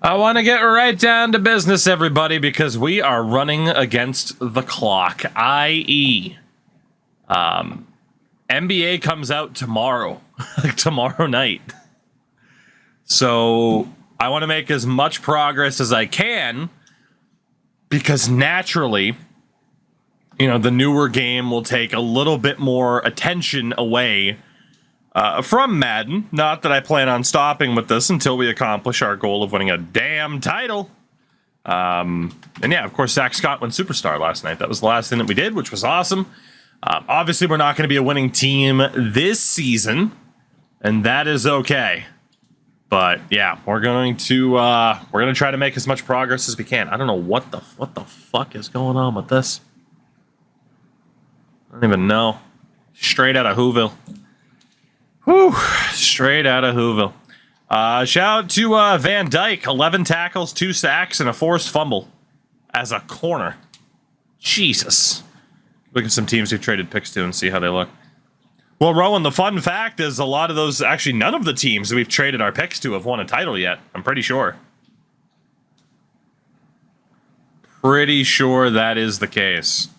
I want to get right down to business, everybody, because we are running against the clock, i.e., NBA comes out tomorrow, tomorrow night. So I want to make as much progress as I can, because naturally, you know, the newer game will take a little bit more attention away from Madden. Not that I plan on stopping with this until we accomplish our goal of winning a damn title. And yeah, of course, Zach Scott went Superstar last night. That was the last thing that we did, which was awesome. Obviously, we're not going to be a winning team this season, and that is okay. But yeah, we're going to try to make as much progress as we can. I don't know what the fuck is going on with this. I don't even know. Straight out of Whoville. Whew, straight out of Whoville. Shout out to Van Dyke, 11 tackles, 2 sacks, and a forced fumble as a corner. Jesus. Look at some teams we've traded picks to and see how they look. Well, Rowan, the fun fact is a lot of those, actually none of the teams that we've traded our picks to have won a title yet. I'm pretty sure. Pretty sure that is the case.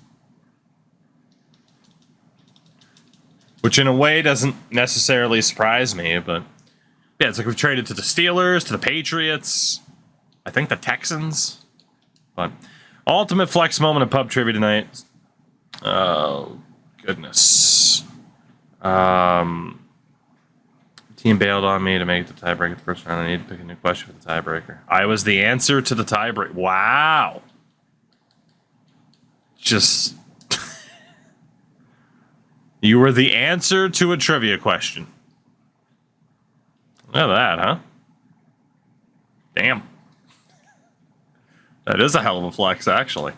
Which in a way doesn't necessarily surprise me, but yeah, it's like we've traded to the Steelers, to the Patriots, I think the Texans. But ultimate flex moment of pub trivia tonight. Oh, goodness. Team bailed on me to make the tiebreaker the first round. I need to pick a new question for the tiebreaker. I was the answer to the tiebreaker. Wow. Just... You were the answer to a trivia question. Look at that, huh? Damn. That is a hell of a flex, actually.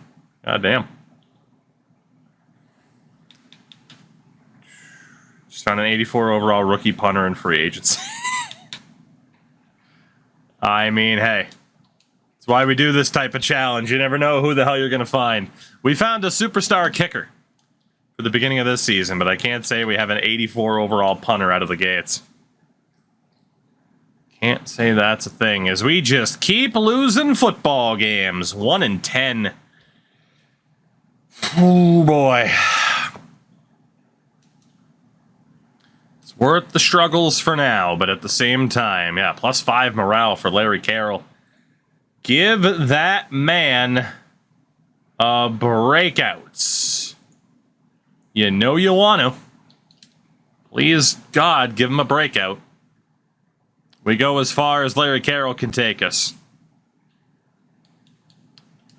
God damn. Just found an 84 overall rookie punter in free agency. I mean, hey. That's why we do this type of challenge. You never know who the hell you're going to find. We found a superstar kicker for the beginning of this season, but I can't say we have an 84 overall punter out of the gates. Can't say that's a thing, as we just keep losing football games. 1-10. Oh boy. It's worth the struggles for now, but at the same time, yeah, +5 morale for Larry Carroll. Give that man a breakout. You know you want to. Please, God, give him a breakout. We go as far as Larry Carroll can take us.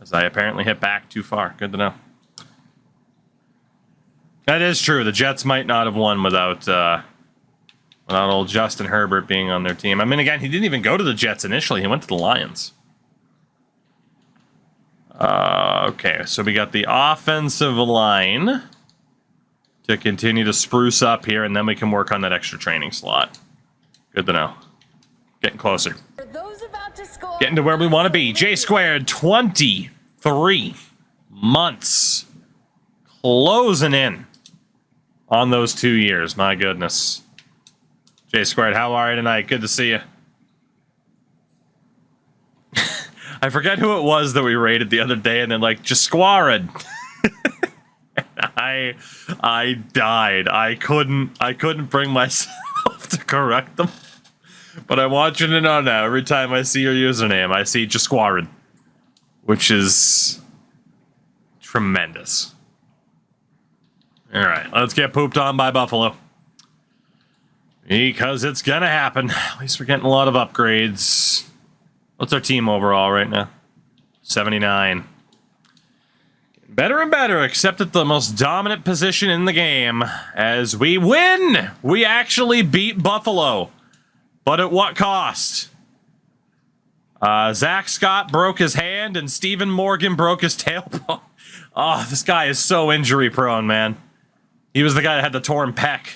As I apparently hit back too far. Good to know. That is true. The Jets might not have won without old Justin Herbert being on their team. I mean, again, he didn't even go to the Jets initially. He went to the Lions. Okay, so we got the offensive line to continue to spruce up here, and then we can work on that extra training slot. Good to know. Getting closer. Getting to where we want to be. J squared, 23 months. Closing in on those 2 years. My goodness. J squared, how are you tonight? Good to see you. I forget who it was that we rated the other day, and then like, just squared. I died. I couldn't bring myself to correct them. But I want you to know now, every time I see your username, I see Jasquarid, which is tremendous. All right, let's get pooped on by Buffalo. Because it's gonna happen. At least we're getting a lot of upgrades. What's our team overall right now? 79. Better and better, except at the most dominant position in the game. As we win! We actually beat Buffalo. But at what cost? Zach Scott broke his hand and Stephen Morgan broke his tailbone. Oh, this guy is so injury prone, man. He was the guy that had the torn pec.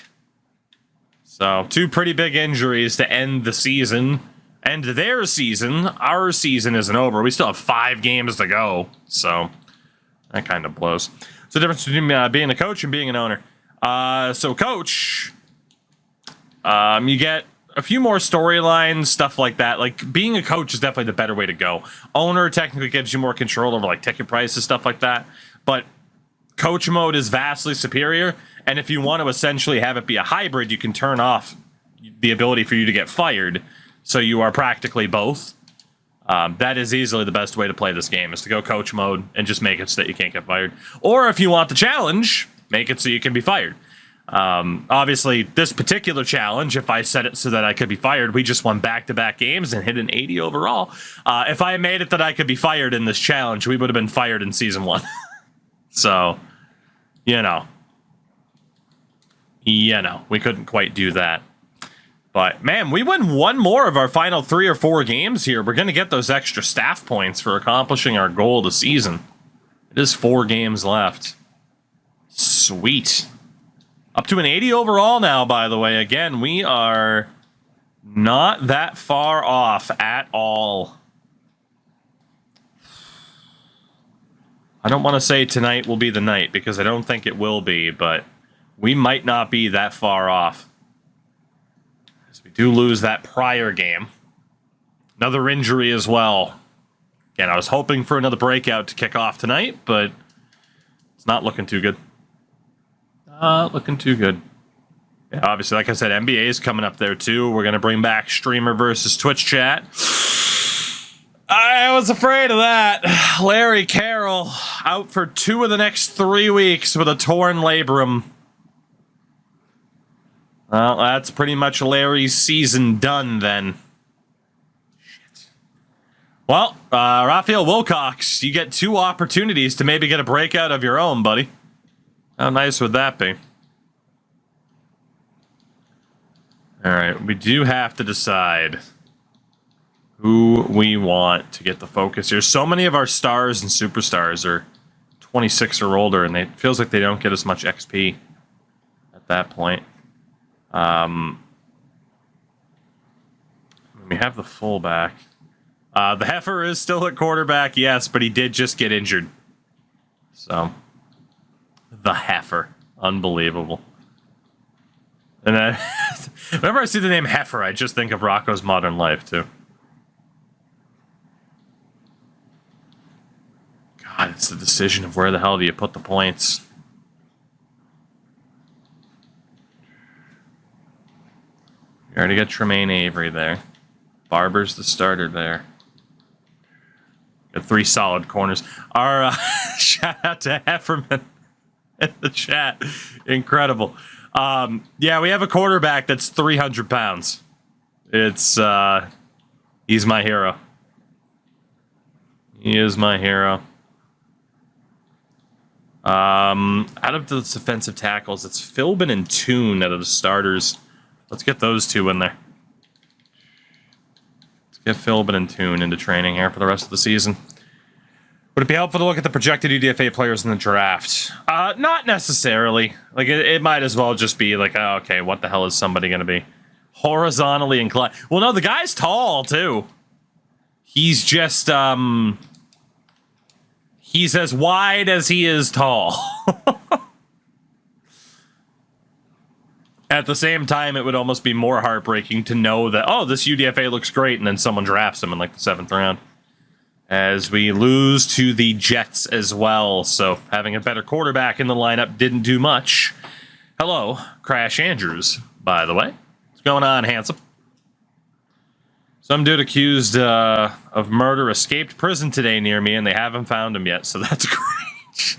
So, 2 pretty big injuries to end the season. End their season. Our season isn't over. We still have 5 games to go. So... that kind of blows. It's the difference between being a coach and being an owner. So, coach, you get a few more storylines, stuff like that. Like, being a coach is definitely the better way to go. Owner technically gives you more control over, like, ticket prices, stuff like that. But coach mode is vastly superior. And if you want to essentially have it be a hybrid, you can turn off the ability for you to get fired. So you are practically both. That is easily the best way to play this game, is to go coach mode and just make it so that you can't get fired. Or if you want the challenge, make it so you can be fired. Obviously, this particular challenge, if I set it so that I could be fired, we just won back-to-back games and hit an 80 overall. If I made it that I could be fired in this challenge, we would have been fired in Season 1. So, you know, we couldn't quite do that. But, man, we win one more of our final 3 or 4 games here. We're going to get those extra staff points for accomplishing our goal of the season. It is 4 games left. Sweet. Up to an 80 overall now, by the way. Again, we are not that far off at all. I don't want to say tonight will be the night, because I don't think it will be, but we might not be that far off. As we do lose that prior game. Another injury as well. Again, I was hoping for another breakout to kick off tonight, but it's not looking too good. Looking too good. Yeah, obviously, like I said, NBA is coming up there too. We're going to bring back streamer versus Twitch chat. I was afraid of that. Larry Carroll out for 2 of the next 3 weeks with a torn labrum. Well, that's pretty much Larry's season done then. Shit. Well, Raphael Wilcox, you get 2 opportunities to maybe get a breakout of your own, buddy. How nice would that be? All right, we do have to decide who we want to get the focus here. So many of our stars and superstars are 26 or older, and it feels like they don't get as much XP at that point. We have the fullback. The Heifer is still at quarterback, yes, but he did just get injured. So, the Heifer. Unbelievable. And whenever I see the name Heifer, I just think of Rocco's Modern Life, too. God, it's the decision of where the hell do you put the points. You already got Tremaine Avery there. Barber's the starter there. Got 3 solid corners. Our shout out to Hefferman in the chat. Incredible. Yeah, we have a quarterback that's 300 pounds. It's, he's my hero. He is my hero. Out of the defensive tackles, it's Philbin and Toon out of the starters. Let's get those 2 in there. Let's get Philbin and Toon into training here for the rest of the season. Would it be helpful to look at the projected UDFA players in the draft? Not necessarily. Like, it might as well just be like, oh, okay, what the hell is somebody going to be? Horizontally inclined. Well, no, the guy's tall, too. He's just, he's as wide as he is tall. At the same time, it would almost be more heartbreaking to know that, oh, this UDFA looks great, and then someone drafts him in, like, the 7th round. As we lose to the Jets as well, so having a better quarterback in the lineup didn't do much. Hello, Crash Andrews, by the way. What's going on, handsome? Some dude accused of murder escaped prison today near me, and they haven't found him yet, so that's great.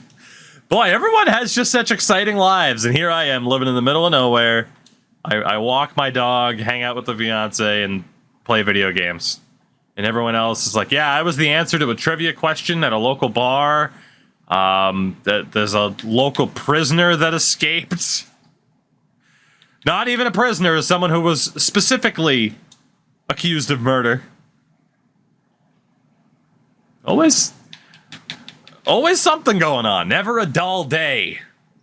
Boy, everyone has just such exciting lives, and here I am living in the middle of nowhere. I walk my dog, hang out with the fiance, and play video games. And everyone else is like, yeah, I was the answer to a trivia question at a local bar. There's a local prisoner that escaped. Not even a prisoner, someone who was specifically accused of murder. Always something going on. Never a dull day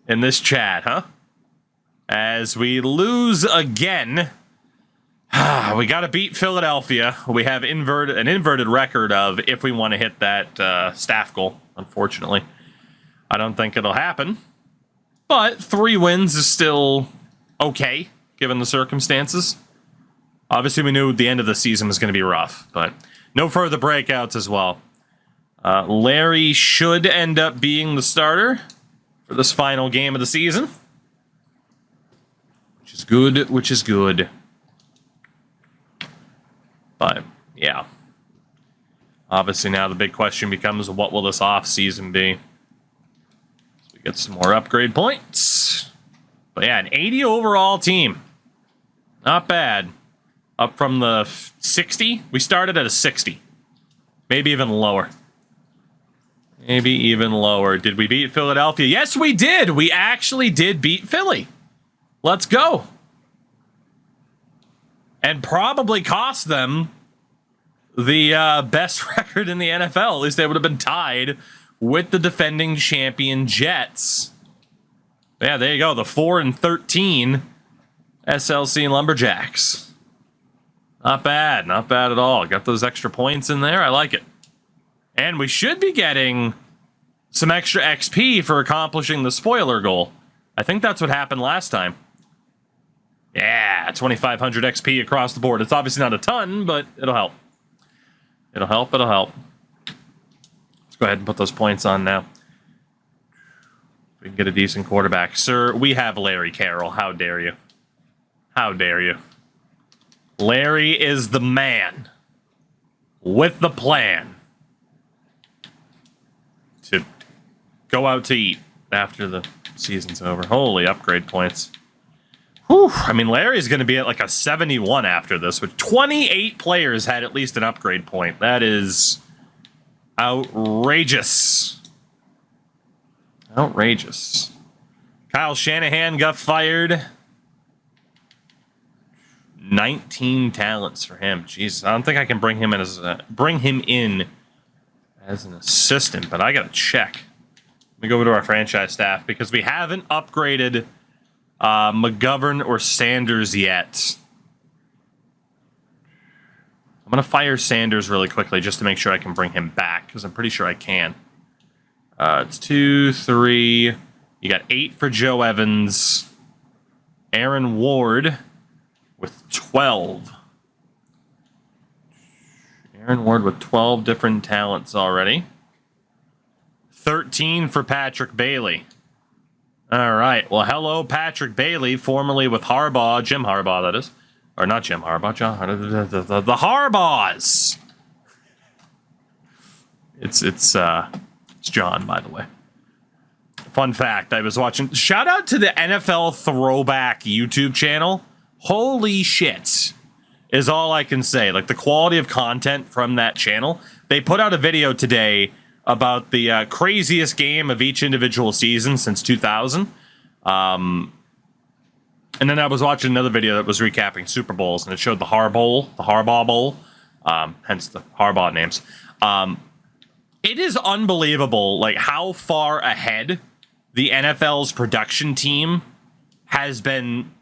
in this chat, huh? As we lose again. We got to beat Philadelphia. We have an inverted record of if we want to hit that staff goal, unfortunately. I don't think it'll happen. But 3 wins is still okay, given the circumstances. Obviously, we knew the end of the season was going to be rough, but no further breakouts as well. Larry should end up being the starter for this final game of the season. Which is good, which is good. But, yeah. Obviously, now the big question becomes, what will this offseason be? So we get some more upgrade points. But yeah, an 80 overall team. Not bad. Up from the 60. We started at a 60. Maybe even lower. Maybe even lower. Did we beat Philadelphia? Yes, we did. We actually did beat Philly. Let's go. And probably cost them the best record in the NFL. At least they would have been tied with the defending champion Jets. Yeah, there you go. The 4-13 SLC Lumberjacks. Not bad. Not bad at all. Got those extra points in there. I like it. And we should be getting some extra XP for accomplishing the spoiler goal. I think that's what happened last time. Yeah, 2,500 XP across the board. It's obviously not a ton, but it'll help. It'll help. It'll help. Let's go ahead and put those points on now. We can get a decent quarterback. Sir, we have Larry Carroll. How dare you? How dare you? Larry is the man with the plan to go out to eat after the season's over. Holy upgrade points. Whew. I mean, Larry's going to be at like a 71 after this, with 28 players had at least an upgrade point. That is outrageous. Outrageous. Kyle Shanahan got fired. 19 talents for him. Jesus, I don't think I can bring him in as an assistant, but I gotta check. Let me go over to our franchise staff because we haven't upgraded McGovern or Sanders yet. I'm gonna fire Sanders really quickly just to make sure I can bring him back because I'm pretty sure I can. It's 2, 3. You got 8 for Joe Evans. Aaron Ward with 12. Aaron Ward with 12 different talents already. 13 for Patrick Bailey. All right. Well, hello, Patrick Bailey, formerly with Harbaugh. Jim Harbaugh, that is. Or not Jim Harbaugh. John Harbaugh. The Harbaughs. It's John, by the way. Fun fact, I was watching... Shout out to the NFL Throwback YouTube channel. Holy shit is all I can say. Like, the quality of content from that channel. They put out a video today about the craziest game of each individual season since 2000. And then I was watching another video that was recapping Super Bowls, and it showed the Harbaugh Bowl, hence the Harbaugh names. It is unbelievable, like, how far ahead the NFL's production team has been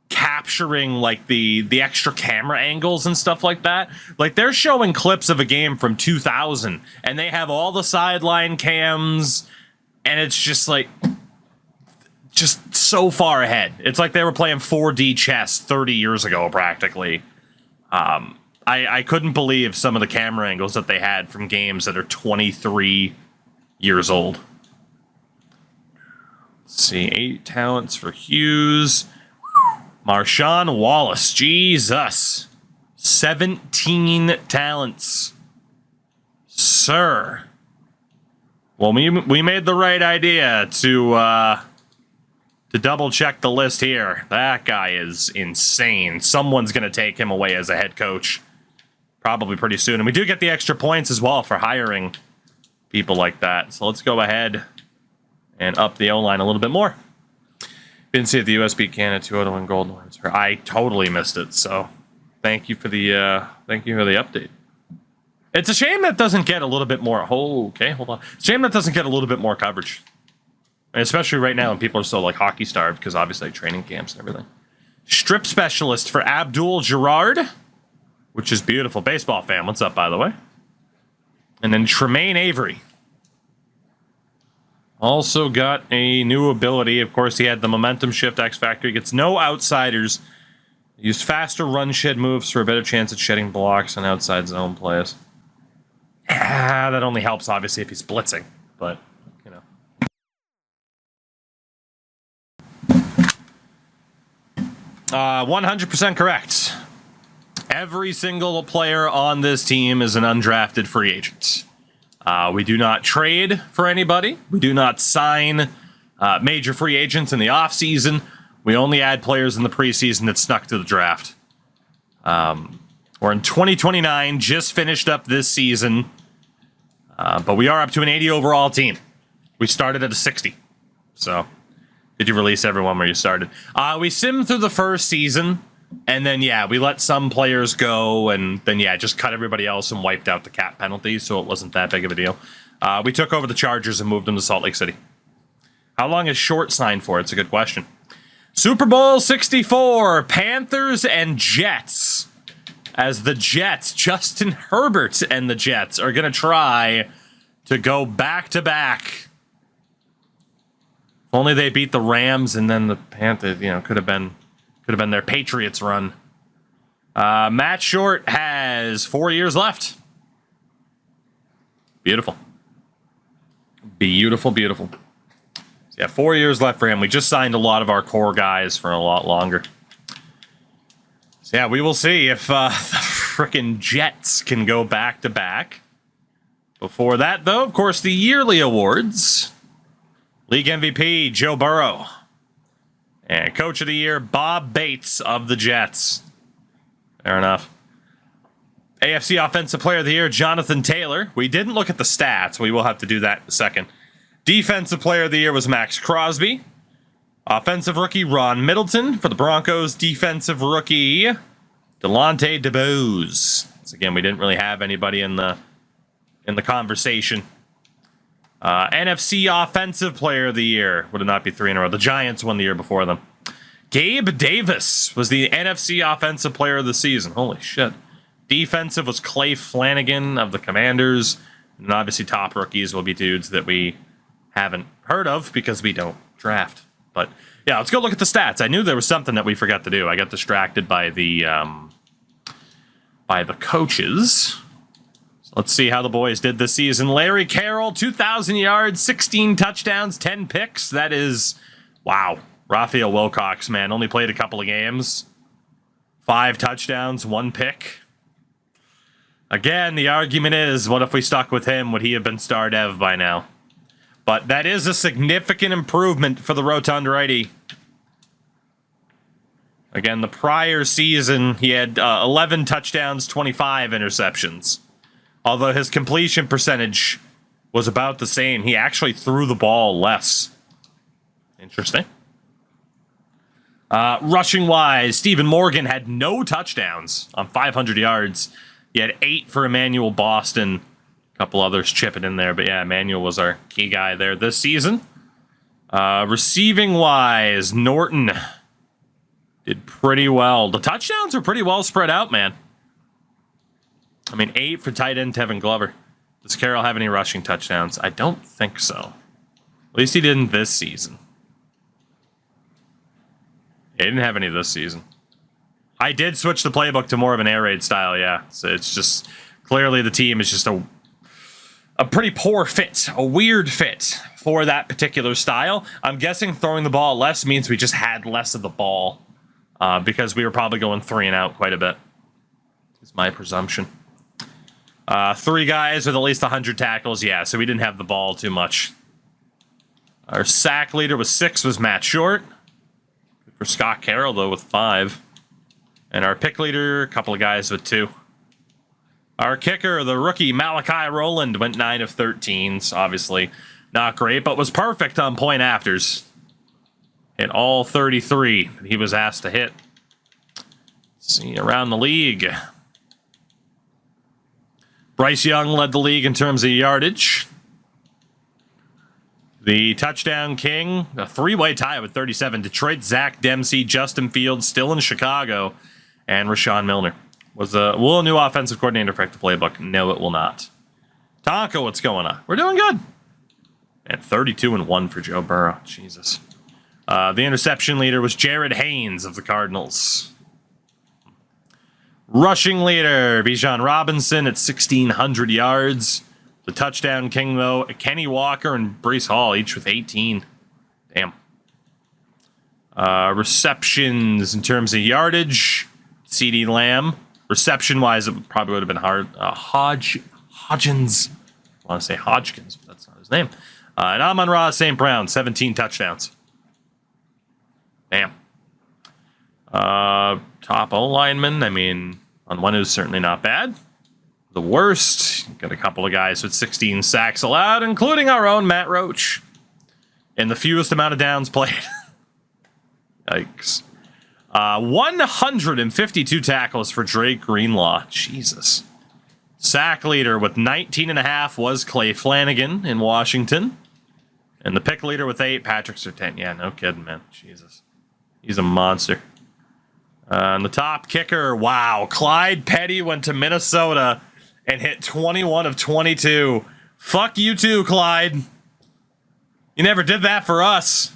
capturing, like, the extra camera angles and stuff like that. Like, they're showing clips of a game from 2000, and they have all the sideline cams, and it's just, like, just so far ahead. It's like they were playing 4D chess 30 years ago, practically. I couldn't believe some of the camera angles that they had from games that are 23 years old. Let's see, 8 talents for Hughes. Marshawn Wallace, Jesus. 17 talents. Sir. Well, we made the right idea to double check the list here. That guy is insane. Someone's going to take him away as a head coach. Probably pretty soon. And we do get the extra points as well for hiring people like that. So let's go ahead and up the O-line a little bit more. Didn't see it. The US beat Canada 2-0 in gold. I totally missed it. So thank you for the update. It's a shame that doesn't get a little bit more. Oh, okay, hold on. It's a shame that doesn't get a little bit more coverage, and especially right now when people are so like hockey starved because obviously like training camps and everything. Strip specialist for Abdul Gerard, which is beautiful. Baseball fan. What's up, by the way? And then Tremaine Avery. Also got a new ability. Of course, he had the momentum shift X Factor. He gets no outsiders Used faster run shed moves for a better chance at shedding blocks on outside zone plays. That only helps, obviously, if he's blitzing. But, you know. 100% correct. Every single player on this team is an undrafted free agent. We do not trade for anybody. We do not sign major free agents in the offseason. We only add players in the preseason that snuck to the draft. We're in 2029, just finished up this season. But we are up to an 80 overall team. We started at a 60. So, did you release everyone where you started? We simmed through the first season. And then, yeah, we let some players go. And then, yeah, just cut everybody else and wiped out the cap penalties. So it wasn't that big of a deal. We took over the Chargers and moved them to Salt Lake City. How long is Short signed for? It's a good question. Super Bowl 64, Panthers and Jets. As the Jets, Justin Herbert and the Jets are going to try to go back-to-back. If only they beat the Rams and then the Panthers, you know, could have been their Patriots run. Matt Short has 4 years left. Beautiful. Beautiful, beautiful. Yeah, 4 years left for him. We just signed a lot of our core guys for a lot longer. So yeah, we will see if the frickin' Jets can go back-to-back. Before that, though, of course, the yearly awards. League MVP, Joe Burrow. And Coach of the Year, Bob Bates of the Jets. Fair enough. AFC Offensive Player of the Year, Jonathan Taylor. We didn't look at the stats. We will have to do that in a second. Defensive Player of the Year was Max Crosby. Offensive Rookie, Ron Middleton. For the Broncos, Defensive Rookie, Delonte DeBose. So again, we didn't really have anybody in the conversation. NFC Offensive Player of the Year. Would it not be 3 in a row? The Giants won the year before them. Gabe Davis was the NFC Offensive Player of the season. Holy shit. Defensive was Clay Flanagan of the Commanders. And obviously top rookies will be dudes that we haven't heard of because we don't draft. But yeah, let's go look at the stats. I knew there was something that we forgot to do. I got distracted by the coaches. So let's see how the boys did this season. Larry Carroll, 2,000 yards, 16 touchdowns, 10 picks. That is, wow. Raphael Wilcox, man, only played a couple of games. 5 touchdowns, 1 pick. Again, the argument is, what if we stuck with him? Would he have been star dev by now? But that is a significant improvement for the Rotund righty. Again, the prior season, he had 11 touchdowns, 25 interceptions. Although his completion percentage was about the same. He actually threw the ball less. Interesting. Rushing-wise, Stephen Morgan had no touchdowns on 500 yards. He had 8 for Emmanuel Boston. A couple others chipping in there, but yeah, Emmanuel was our key guy there this season. Receiving-wise, Norton did pretty well. The touchdowns are pretty well spread out, man. I mean, 8 for tight end Tevin Glover. Does Carroll have any rushing touchdowns? I don't think so. At least he didn't this season. He didn't have any this season. I did switch the playbook to more of an air raid style, yeah. So it's just, clearly the team is just a pretty poor fit, a weird fit for that particular style. I'm guessing throwing the ball less means we just had less of the ball because we were probably going 3 and out quite a bit. Is my presumption. 3 guys with at least 100 tackles, yeah, so we didn't have the ball too much. Our sack leader with 6 was Matt Short. Good for Scott Carroll, though, with 5. And our pick leader, a couple of guys with 2. Our kicker, the rookie Malachi Rowland, went 9 of 13. So obviously not great, but was perfect on point afters. Hit all 33 that he was asked to hit. Let's see, around the league. Bryce Young led the league in terms of yardage. The touchdown king, a 3-way tie with 37. Detroit, Zach Dempsey, Justin Fields, still in Chicago, and Rashawn Milner. Will a new offensive coordinator affect the playbook? No, it will not. Tonka, what's going on? We're doing good. And 32-1 for Joe Burrow. Jesus. The interception leader was Jared Haynes of the Cardinals. Rushing leader, Bijan Robinson at 1,600 yards. The touchdown king, though, Kenny Walker and Breece Hall, each with 18. Damn. Receptions in terms of yardage, CeeDee Lamb. Reception-wise, it probably would have been hard. Hodgins. I want to say Hodgkins, but that's not his name. And Amon-Ra St. Brown, 17 touchdowns. Damn. Top O-lineman, I mean, on one is certainly not bad. The worst, got a couple of guys with 16 sacks allowed, including our own Matt Roach. And the fewest amount of downs played. Yikes. 152 tackles for Drake Greenlaw. Jesus. Sack leader with 19.5 was Clay Flanagan in Washington. And the pick leader with 8, Patrick Surtain. Yeah, no kidding, man. Jesus. He's a monster. And the top kicker, wow. Clyde Petty went to Minnesota and hit 21 of 22. Fuck you too, Clyde. You never did that for us.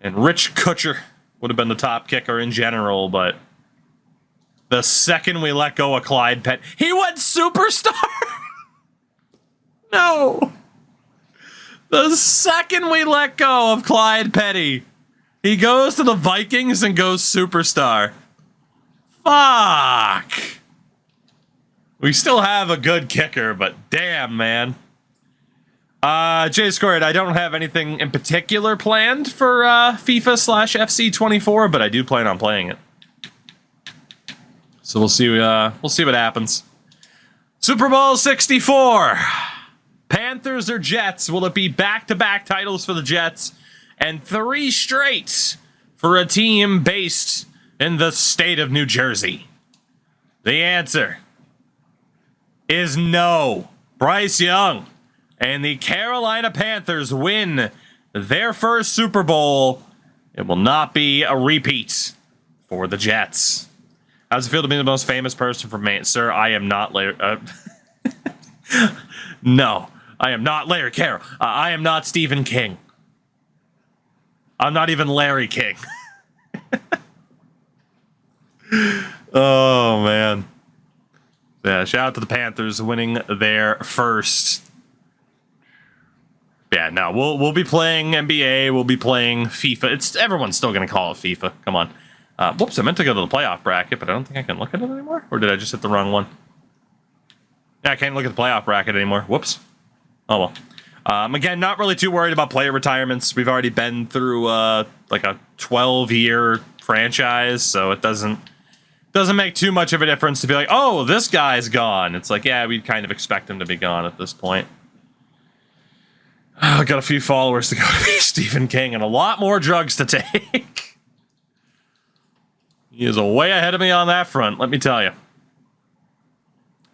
And Rich Kutcher would have been the top kicker in general, but the second we let go of Clyde Petty, he went superstar. No. The second we let go of Clyde Petty, he goes to the Vikings and goes superstar. Fuck. We still have a good kicker, but damn, man. J Squared, I don't have anything in particular planned for FIFA/FC 24, but I do plan on playing it. So we'll see what happens. Super Bowl 64. Panthers or Jets? Will it be back-to-back titles for the Jets and 3 straight for a team based in the state of New Jersey? The answer is no. Bryce Young and the Carolina Panthers win their first Super Bowl. It will not be a repeat for the Jets. How does it feel to be the most famous person from Maine? Sir, I am not Larry... no, I am not Larry Carroll. I am not Stephen King. I'm not even Larry King. Oh, man. Yeah, shout out to the Panthers winning their first. Yeah, no, we'll be playing NBA. We'll be playing FIFA. Everyone's still going to call it FIFA. Come on. Whoops, I meant to go to the playoff bracket, but I don't think I can look at it anymore. Or did I just hit the wrong one? Yeah, I can't look at the playoff bracket anymore. Whoops. Oh, well. Again, not really too worried about player retirements. We've already been through like a 12-year franchise, so it doesn't make too much of a difference to be like, oh, this guy's gone. It's like, yeah, we'd kind of expect him to be gone at this point. I got a few followers to go to be Stephen King and a lot more drugs to take. He is way ahead of me on that front, let me tell you.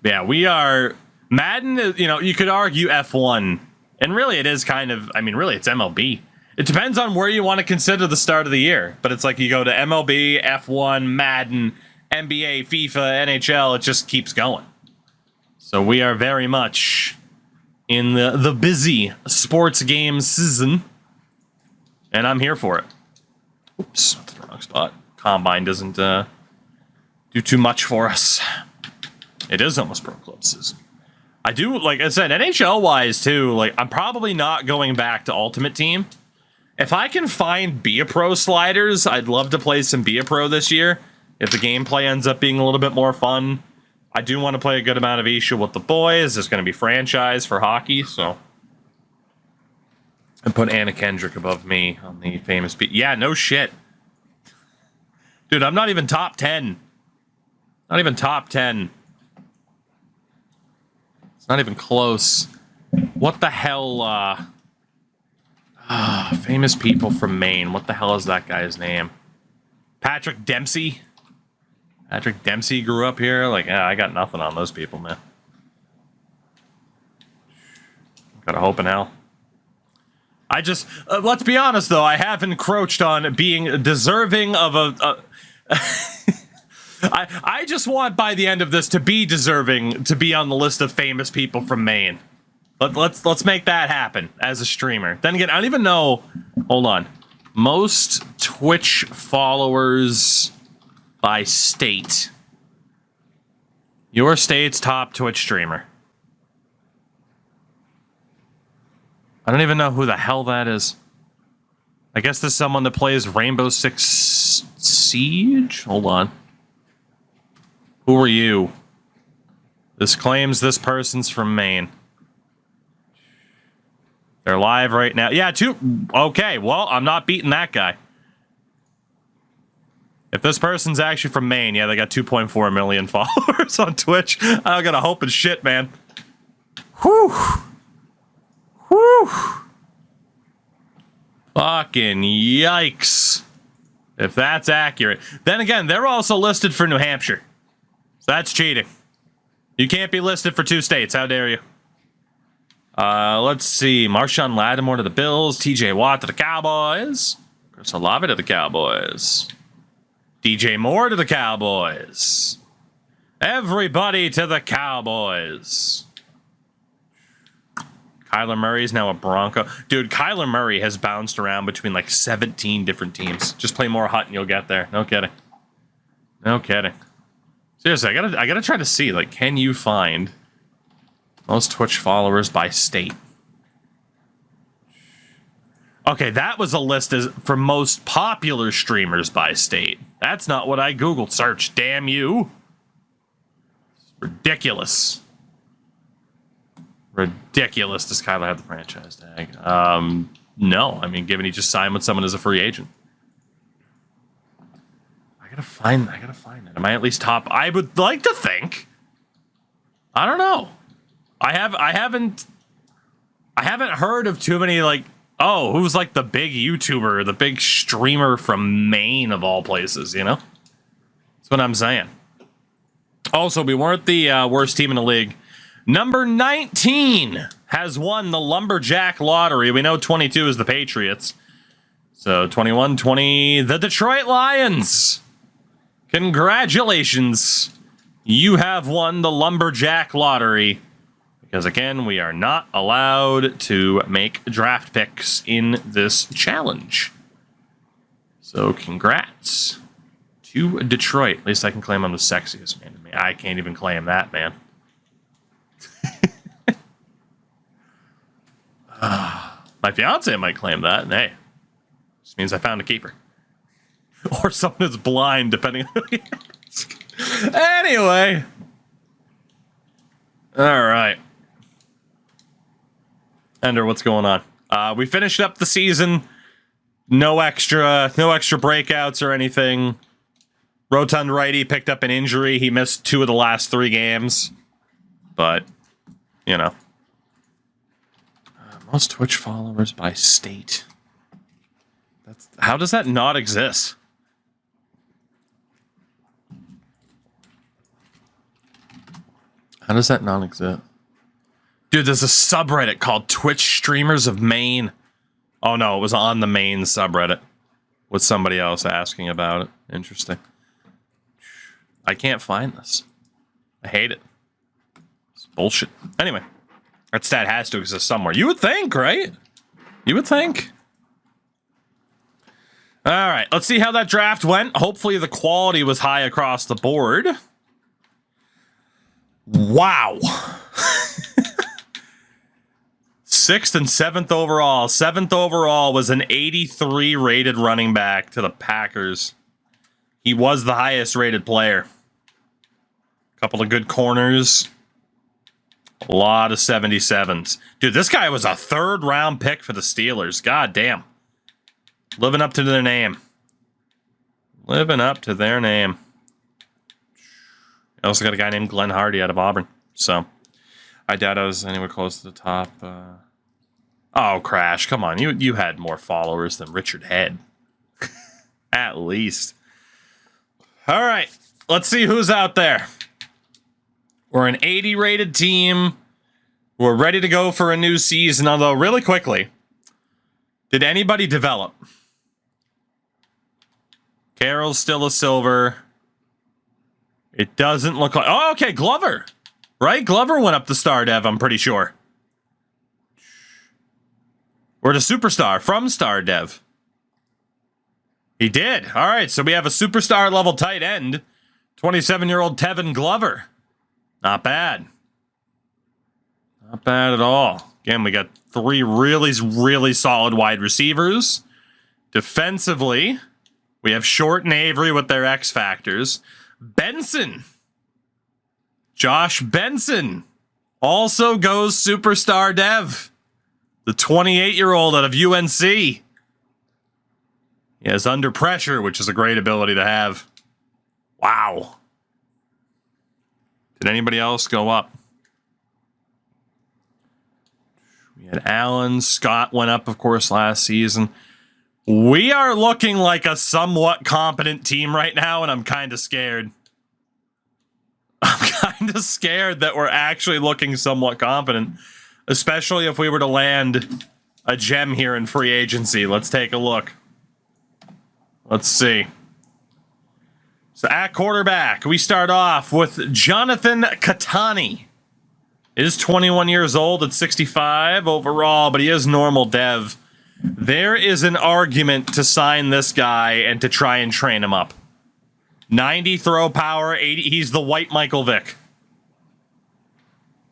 Yeah, we are... Madden, you could argue F1. And really, it is kind of... I mean, really, it's MLB. It depends on where you want to consider the start of the year. But it's like you go to MLB, F1, Madden, NBA, FIFA, NHL. It just keeps going. So we are very much in the busy sports game season. And I'm here for it. Oops, that's the wrong spot. Combine doesn't do too much for us. It is almost Pro Club season. I do, like I said, NHL-wise, too, like, I'm probably not going back to Ultimate Team. If I can find Be A Pro sliders, I'd love to play some Be A Pro this year. If the gameplay ends up being a little bit more fun. I do want to play a good amount of Isha with the boys. There's going to be franchise for hockey, so... And put Anna Kendrick above me on the famous... Yeah, no shit. Dude, I'm not even top 10. Not even top 10. It's not even close. What the hell, famous people from Maine. What the hell is that guy's name? Patrick Dempsey? Patrick Dempsey grew up here? Like, I got nothing on those people, man. Gotta hope in hell. I just, let's be honest, though, I have encroached on being deserving of a I just want by the end of this to be deserving to be on the list of famous people from Maine. Let's make that happen as a streamer. Then again, I don't even know. Hold on. Most Twitch followers by state. Your state's top Twitch streamer. I don't even know who the hell that is. I guess there's someone that plays Rainbow Six Siege? Hold on. Who are you? This claims this person's from Maine. They're live right now. Yeah, okay, well, I'm not beating that guy. If this person's actually from Maine, yeah, they got 2.4 million followers on Twitch. I gotta hope it's shit, man. Whew. Whew. Fucking yikes. If that's accurate. Then again, they're also listed for New Hampshire. So that's cheating. You can't be listed for 2 states. How dare you? Let's see. Marshawn Lattimore to the Bills. TJ Watt to the Cowboys. Chris Olave to the Cowboys. DJ Moore to the Cowboys. Everybody to the Cowboys. Kyler Murray's now a Bronco. Dude, Kyler Murray has bounced around between like 17 different teams. Just play more Hut and you'll get there. No kidding. No kidding. Seriously, I gotta try to see, like, can you find most Twitch followers by state? Okay, that was a list for most popular streamers by state. That's not what I Googled search. Damn you. It's ridiculous. Ridiculous. Does Kyler have the franchise tag? No. I mean, given he just signed with someone as a free agent. I gotta find that. Am I at least top? I would like to think. I don't know. I haven't heard of too many, like, oh, who's like the big YouTuber, the big streamer from Maine of all places, you know? That's what I'm saying. Also, we weren't the worst team in the league. Number 19 has won the Lumberjack Lottery. We know 22 is the Patriots. So 21, 20, the Detroit Lions. Congratulations. You have won the Lumberjack Lottery. Because, again, we are not allowed to make draft picks in this challenge. So, congrats to Detroit. At least I can claim I'm the sexiest man to me. I can't even claim that, man. My fiance might claim that, and hey, this means I found a keeper. Or someone that's blind, depending on who he is. Anyway. Alright. Ender, what's going on? We finished up the season. No extra breakouts or anything. Rotund righty picked up an injury. He missed 2 of the last 3 games. But, you know. Most Twitch followers by state. How does that not exist? How does that not exist? Dude, there's a subreddit called Twitch Streamers of Maine. Oh no, it was on the Maine subreddit with somebody else asking about it. Interesting. I can't find this. I hate it. It's bullshit. Anyway, that stat has to exist somewhere. You would think, right? You would think. All right, let's see how that draft went. Hopefully the quality was high across the board. Wow. 6th and 7th overall. 7th overall was an 83 rated running back to the Packers. He was the highest rated player. A couple of good corners. A lot of 77s. Dude, this guy was a 3rd round pick for the Steelers. God damn. Living up to their name. Living up to their name. I also got a guy named Glenn Hardy out of Auburn. So, I doubt I was anywhere close to the top. Oh, Crash, come on. You had more followers than Richard Head. At least. All right. Let's see who's out there. We're an 80 rated team. We're ready to go for a new season. Although, really quickly, did anybody develop? Carroll's still a silver. It doesn't look like... Oh, okay, Glover. Right? Glover went up the star dev, I'm pretty sure. Or the superstar from star dev. He did. All right, so we have a superstar level tight end. 27-year-old Tevin Glover. Not bad. Not bad at all. Again, we got 3 really, really solid wide receivers. Defensively, we have Short and Avery with their X factors. Benson. Josh Benson also goes superstar dev. The 28-year-old out of UNC. He has under pressure, which is a great ability to have. Wow. Did anybody else go up? We had Allen. Scott went up, of course, last season. We are looking like a somewhat competent team right now, and I'm kind of scared. I'm kind of scared that we're actually looking somewhat competent, especially if we were to land a gem here in free agency. Let's take a look. Let's see. So at quarterback, we start off with Jonathan Katani. He is 21 years old at 65 overall, but he is normal dev. There is an argument to sign this guy and to try and train him up. 90 throw power, 80. He's the white Michael Vick.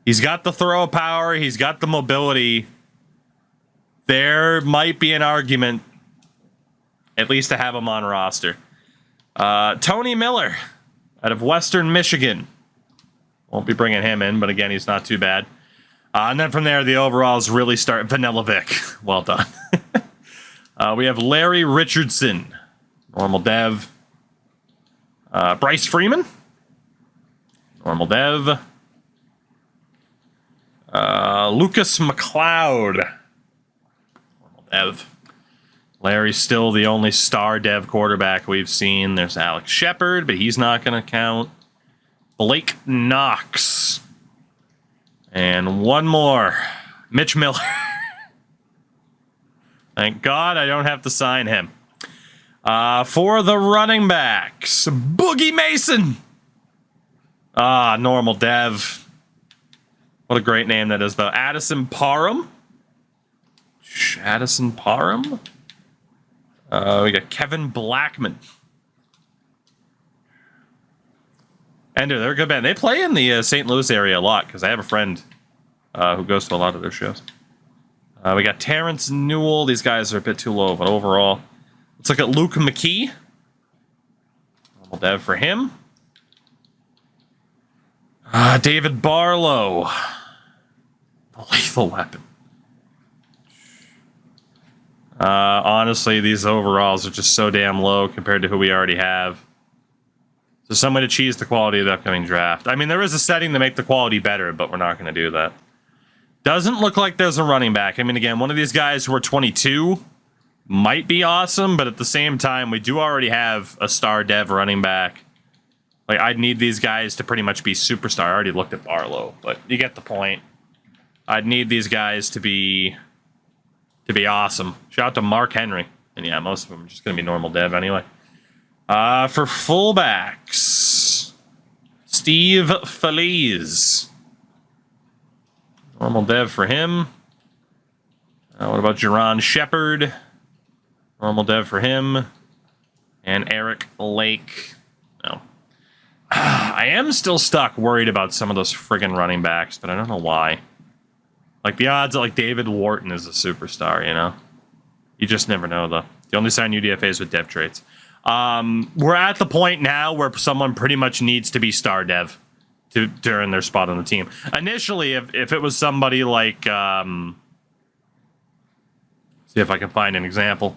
He's got the throw power. He's got the mobility. There might be an argument, at least to have him on roster. Tony Miller out of Western Michigan. Won't be bringing him in, but again, he's not too bad. And then from there, the overalls really start. Vanilla Vic. Well done. We have Larry Richardson. Normal dev. Bryce Freeman. Normal dev. Lucas McLeod. Normal dev. Larry's still the only star dev quarterback we've seen. There's Alex Shepard, but he's not going to count. Blake Knox. And one more. Mitch Miller. Thank God I don't have to sign him. For the running backs, Boogie Mason. Normal dev. What a great name that is, though. Addison Parham. Addison Parham. We got Kevin Blackman. And they're a good band. They play in the St. Louis area a lot because I have a friend who goes to a lot of their shows. We got Terrence Newell. These guys are a bit too low, but overall, let's look at Luke McKee. Normal dev for him. David Barlow. The lethal weapon. Honestly, these overalls are just so damn low compared to who we already have. So some way to cheese the quality of the upcoming draft. I mean, there is a setting to make the quality better, but we're not going to do that. Doesn't look like there's a running back. I mean, again, one of these guys who are 22 might be awesome, but at the same time, we do already have a star dev running back. Like, I'd need these guys to pretty much be superstar. I already looked at Barlow, but you get the point. I'd need these guys to be awesome. Shout out to Mark Henry. And yeah, most of them are just going to be normal dev anyway. For fullbacks, Steve Feliz. Normal dev for him. What about Jerron Shepard? Normal dev for him. And Eric Lake. No. I am still stuck worried about some of those friggin' running backs, but I don't know why. Like, the odds that, like, David Wharton is a superstar, you know? You just never know, though. You only sign UDFAs with dev traits. We're at the point now where someone pretty much needs to be star dev to earn their spot on the team. Initially, if it was somebody like... see if I can find an example.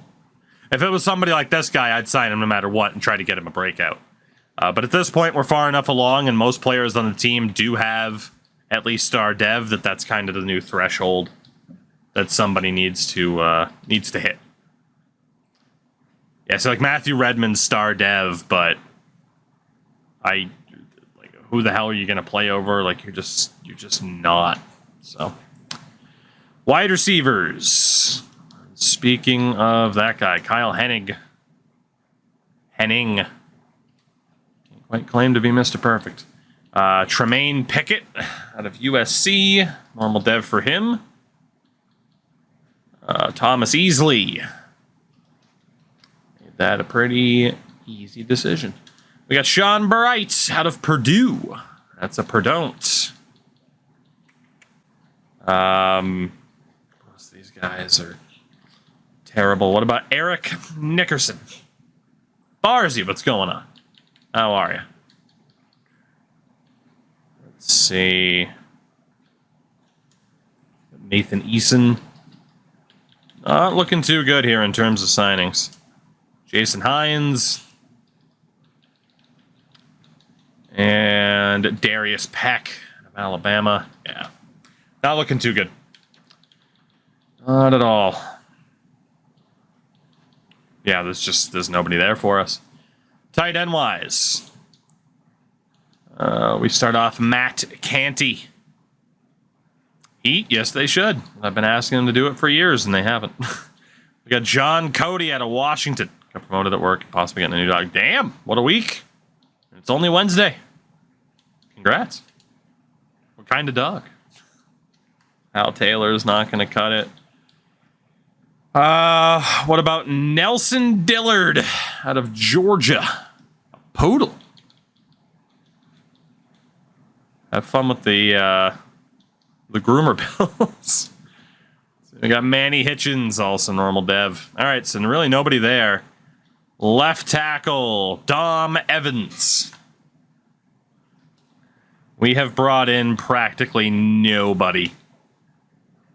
If it was somebody like this guy, I'd sign him no matter what and try to get him a breakout. But at this point, we're far enough along, and most players on the team do have at least star dev, that's kind of the new threshold that somebody needs to hit. Yeah, so like Matthew Redmond's star dev, but who the hell are you gonna play over? Like you're just not. So wide receivers. Speaking of that guy, Kyle Henning. Can't quite claim to be Mr. Perfect. Tremaine Pickett out of USC. Normal dev for him. Thomas Easley. Made that a pretty easy decision. We got Sean Bright out of Purdue. That's a per don't. These guys are terrible. What about Eric Nickerson? Barzy, what's going on? How are you? Let's see. Nathan Eason. Not looking too good here in terms of signings. Jason Hines. And Darius Peck of Alabama. Yeah. Not looking too good. Not at all. Yeah, there's nobody there for us. Tight end wise. We start off Matt Canty. Eat? Yes, they should. I've been asking them to do it for years, and they haven't. We got John Cody out of Washington. Got promoted at work, possibly getting a new dog. Damn, what a week. It's only Wednesday. Congrats. What kind of dog? Al Taylor's not going to cut it. What about Nelson Dillard out of Georgia? A poodle. Have fun with the groomer bills. We got Manny Hitchens, also normal dev. All right, so really nobody there. Left tackle, Dom Evans. We have brought in practically nobody.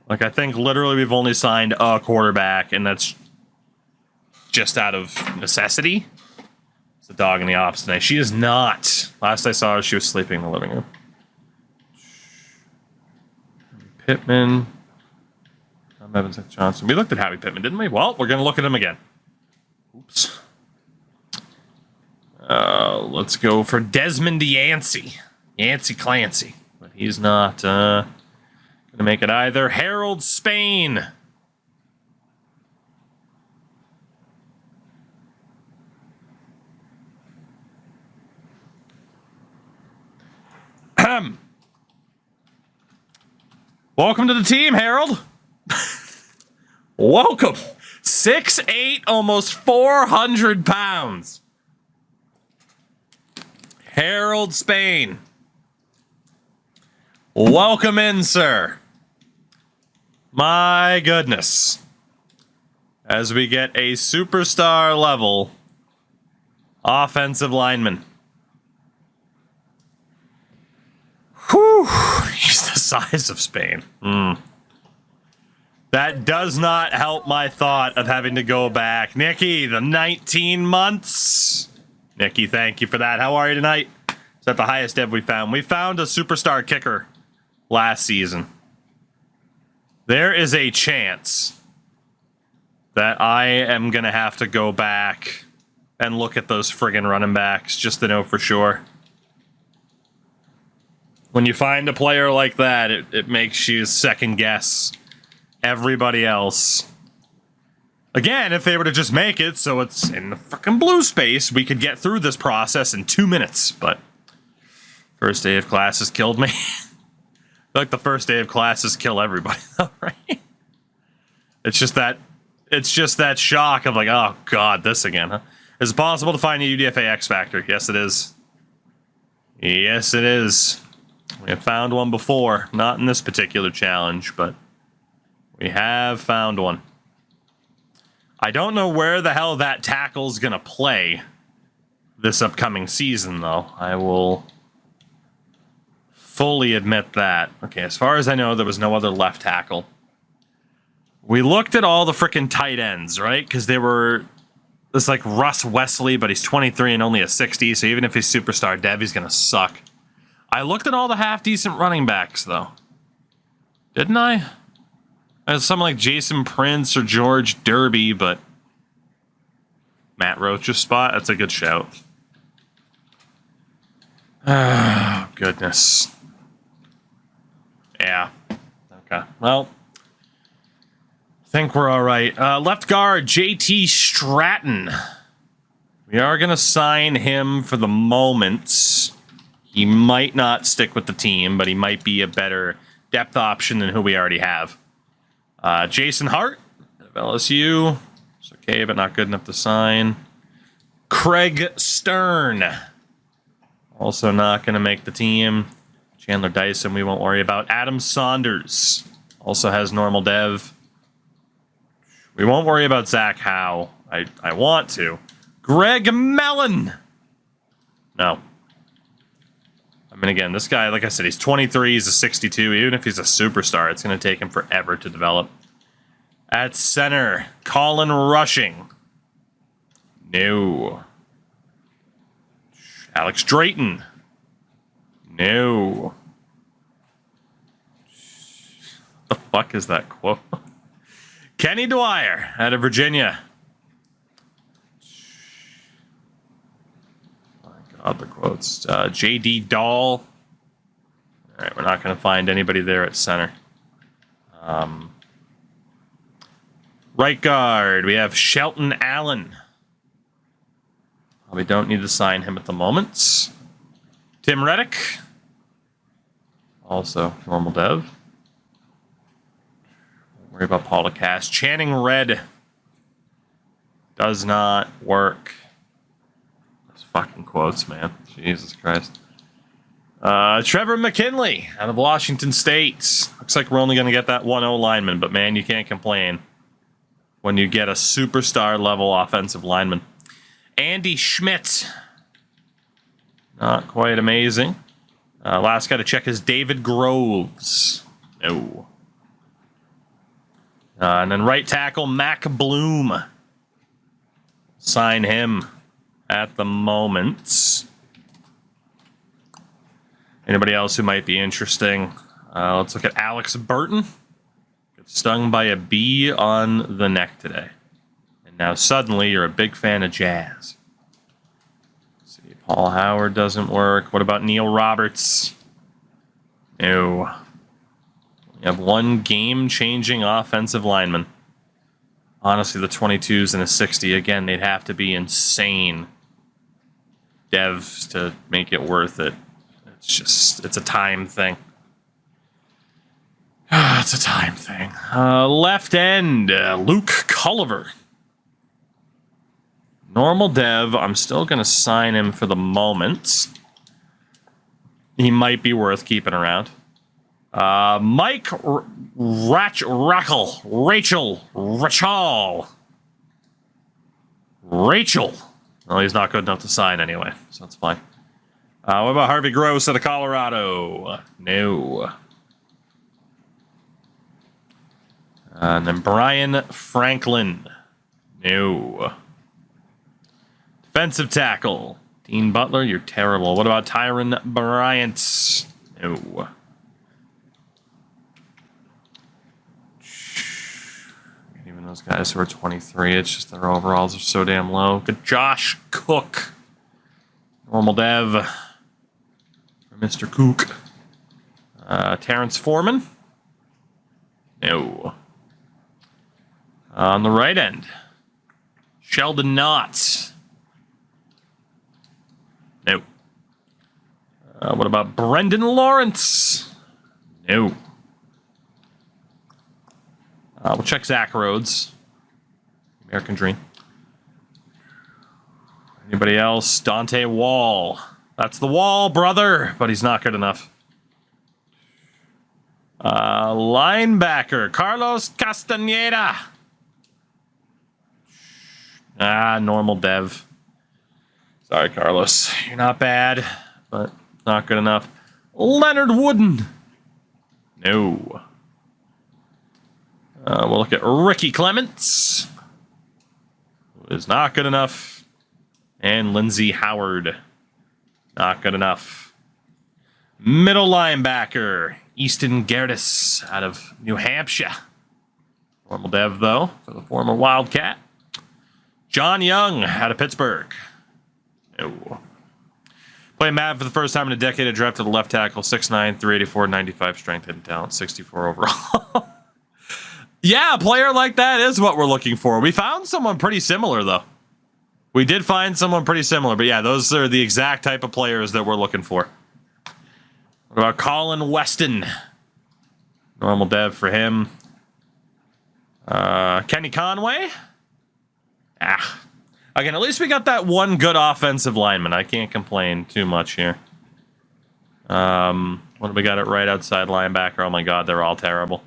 Like, I think literally we've only signed a quarterback, and that's just out of necessity. It's the dog in the office tonight. She is not. Last I saw her, she was sleeping in the living room. Pittman. Tom Evans, Johnson. We looked at Howie Pittman, didn't we? Well, we're going to look at him again. Oops. Let's go for Desmond Yancey. Yancey Clancy. But he's not going to make it either. Harold Spain. Welcome to the team, Harold. Welcome. 6'8", almost 400 pounds. Harold Spain. Welcome in, sir. My goodness. As we get a superstar level offensive lineman. Whew. He's the size of Spain. That does not help my thought of having to go back. Nikki, the 19 months. Nikki, thank you for that. How are you tonight? Is that the highest dev we found? We found a superstar kicker last season. There is a chance that I am going to have to go back and look at those friggin' running backs just to know for sure. When you find a player like that, it makes you second guess everybody else. Again, if they were to just make it so it's in the fucking blue space, we could get through this process in 2 minutes. But first day of classes killed me. I feel like the first day of classes kill everybody, though, right? It's just that shock of like, oh god, this again, huh? Is it possible to find a UDFA X Factor? Yes, it is. Yes, it is. We have found one before. Not in this particular challenge, but we have found one. I don't know where the hell that tackle's gonna play this upcoming season, though. I will fully admit that. Okay, as far as I know, there was no other left tackle. We looked at all the frickin' tight ends, right? Because they were... It's like Russ Wesley, but he's 23 and only a 60, so even if he's superstar dev, he's gonna suck. I looked at all the half-decent running backs, though. Didn't I? There's someone like Jason Prince or George Derby, but... Matt Roach's spot? That's a good shout. Oh, goodness. Yeah. Okay. Well, I think we're all right. Left guard, JT Stratton. We are going to sign him for the moment. He might not stick with the team, but he might be a better depth option than who we already have. Jason Hart of LSU. It's okay, but not good enough to sign. Craig Stern. Also not going to make the team. Chandler Dyson, we won't worry about. Adam Saunders also has normal dev. We won't worry about Zach Howe. I want to. Greg Mellon. No. I mean, again, this guy, like I said, he's 23, he's a 62. Even if he's a superstar, it's going to take him forever to develop. At center, Colin Rushing. No. Alex Drayton. No. What the fuck is that quote? Kenny Dwyer out of Virginia. My God, the quotes. J.D. Dahl. All right, we're not going to find anybody there at center. Right guard, we have Shelton Allen. We don't need to sign him at the moment. Tim Reddick. Also normal dev. Don't worry about Paul Lacasse. Channing Red. Does not work. Those fucking quotes, man. Jesus Christ. Trevor McKinley out of Washington State. Looks like we're only going to get that 1-0 lineman, but man, you can't complain when you get a superstar level offensive lineman. Andy Schmidt. Not quite amazing. Last guy to check is David Groves. No. And then right tackle, Mac Bloom. Sign him at the moment. Anybody else who might be interesting? Let's look at Alex Burton. Got stung by a bee on the neck today. And now suddenly you're a big fan of jazz. Let's see, Paul Howard doesn't work. What about Neil Roberts? No. We have one game-changing offensive lineman. Honestly, the 22s and a 60, again, they'd have to be insane devs to make it worth it. It's a time thing. It's a time thing. Left end, Luke Culliver. Normal dev, I'm still going to sign him for the moment. He might be worth keeping around. Mike Rachel. Well, he's not good enough to sign anyway, so that's fine. What about Harvey Gross out of Colorado? No. And then Brian Franklin. No. Defensive tackle. Dean Butler, you're terrible. What about Tyron Bryant? No. Even those guys who are 23, it's just their overalls are so damn low. Good Josh Cook. Normal dev. Mr. Cook. Terrence Foreman. No. On the right end. Sheldon Knott. No. What about Brendan Lawrence? No. We'll check Zach Rhodes. American Dream. Anybody else? Dante Wall. That's the wall, brother, but he's not good enough. Linebacker, Carlos Castaneda. Normal dev. Sorry, Carlos. You're not bad, but not good enough. Leonard Wooden. No. We'll look at Ricky Clements. Who is not good enough. And Lindsey Howard. Not good enough. Middle linebacker, Easton Gertis out of New Hampshire. Normal dev, though, for the former Wildcat. John Young out of Pittsburgh. No. Playing Madden for the first time in a decade. I drafted a left tackle, 6'9", 384, 95 strength and talent, 64 overall. Yeah, a player like that is what we're looking for. We found someone pretty similar, though. We did find someone pretty similar, but yeah, those are the exact type of players that we're looking for. What about Colin Weston? Normal dev for him. Kenny Conway? Again, at least we got that one good offensive lineman. I can't complain too much here. What do we got at right outside linebacker? Oh my god, they're all terrible.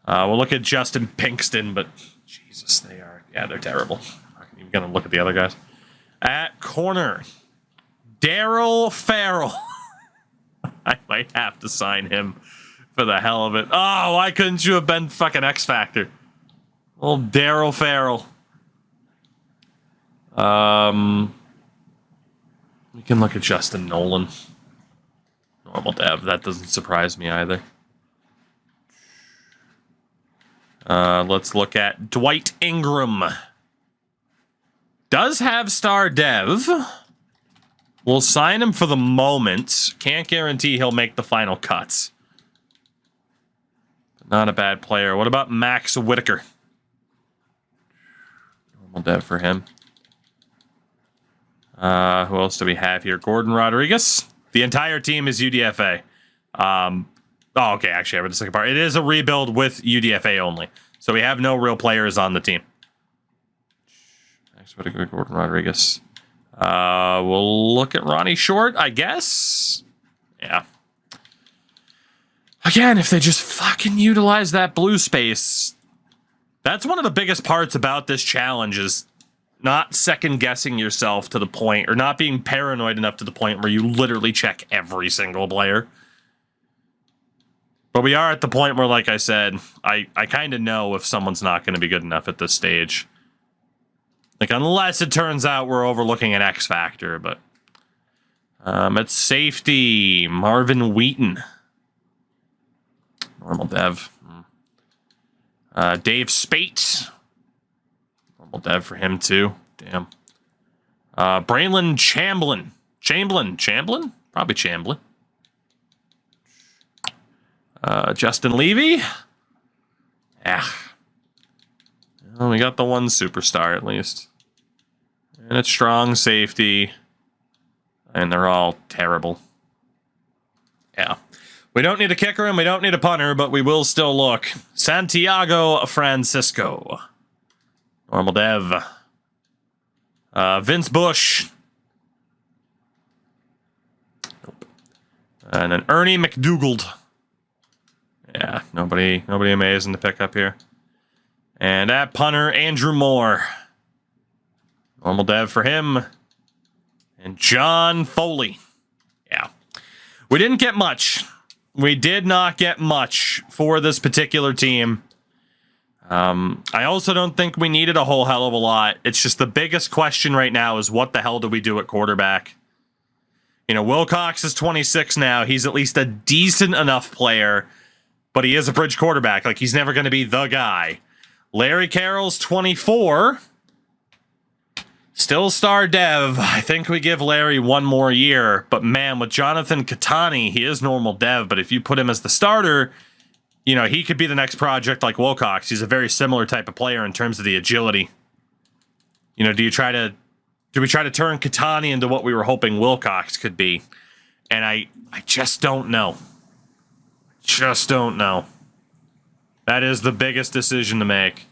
We'll look at Justin Pinkston, but Jesus, they're terrible. I'm not even gonna look at the other guys. At corner, Daryl Farrell. I might have to sign him for the hell of it. Oh, why couldn't you have been fucking X Factor? Old Daryl Farrell. We can look at Justin Nolan. Normal dev. That doesn't surprise me either. Let's look at Dwight Ingram. Does have star dev. We'll sign him for the moment. Can't guarantee he'll make the final cuts. Not a bad player. What about Max Whitaker? Normal dev for him. Who else do we have here? Gordon Rodriguez. The entire team is UDFA. Oh, okay. Actually, I read the second part. It is a rebuild with UDFA only. So we have no real players on the team. Max Whitaker, Gordon Rodriguez. We'll look at Ronnie Short, I guess. Yeah. Again, if they just fucking utilize that blue space. That's one of the biggest parts about this challenge is not second-guessing yourself to the point, or not being paranoid enough to the point where you literally check every single player. But we are at the point where, like I said, I kind of know if someone's not going to be good enough at this stage. Like, unless it turns out we're overlooking an X Factor, but... at safety, Marvin Wheaton. Normal dev. Dave Spate. Normal dev for him, too. Damn. Braylon Chamblin. Chamblin? Probably Chamblin. Justin Levy. Yeah. Well, we got the one superstar, at least. And it's strong safety. And they're all terrible. Yeah. We don't need a kicker and we don't need a punter, but we will still look. Santiago Francisco. Normal dev. Vince Bush. Nope. And then Ernie McDougald. Yeah, nobody amazing to pick up here. And at punter, Andrew Moore. Normal dev for him. And John Foley. Yeah. We didn't get much. We did not get much for this particular team. I also don't think we needed a whole hell of a lot. It's just the biggest question right now is what the hell do we do at quarterback? You know, Wilcox is 26 now. He's at least a decent enough player, but he is a bridge quarterback. Like, he's never going to be the guy. Larry Carroll's 24. Still star dev. I think we give Larry one more year. But man, with Jonathan Katani, he is normal dev. But if you put him as the starter, you know, he could be the next project like Wilcox. He's a very similar type of player in terms of the agility. You know, do we try to turn Katani into what we were hoping Wilcox could be? And I just don't know. Just don't know. That is the biggest decision to make.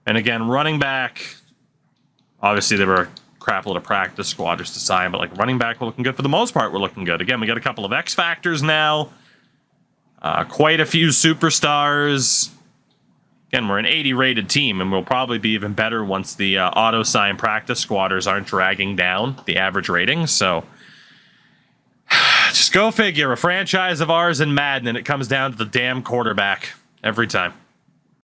And again, running back, obviously they were a crap load of practice squatters to sign, but like running back, we're looking good. For the most part, we're looking good. Again, we got a couple of X Factors now. Quite a few superstars. Again, we're an 80 rated team, and we'll probably be even better once the auto-sign practice squatters aren't dragging down the average rating. So just go figure. A franchise of ours in Madden, and it comes down to the damn quarterback every time.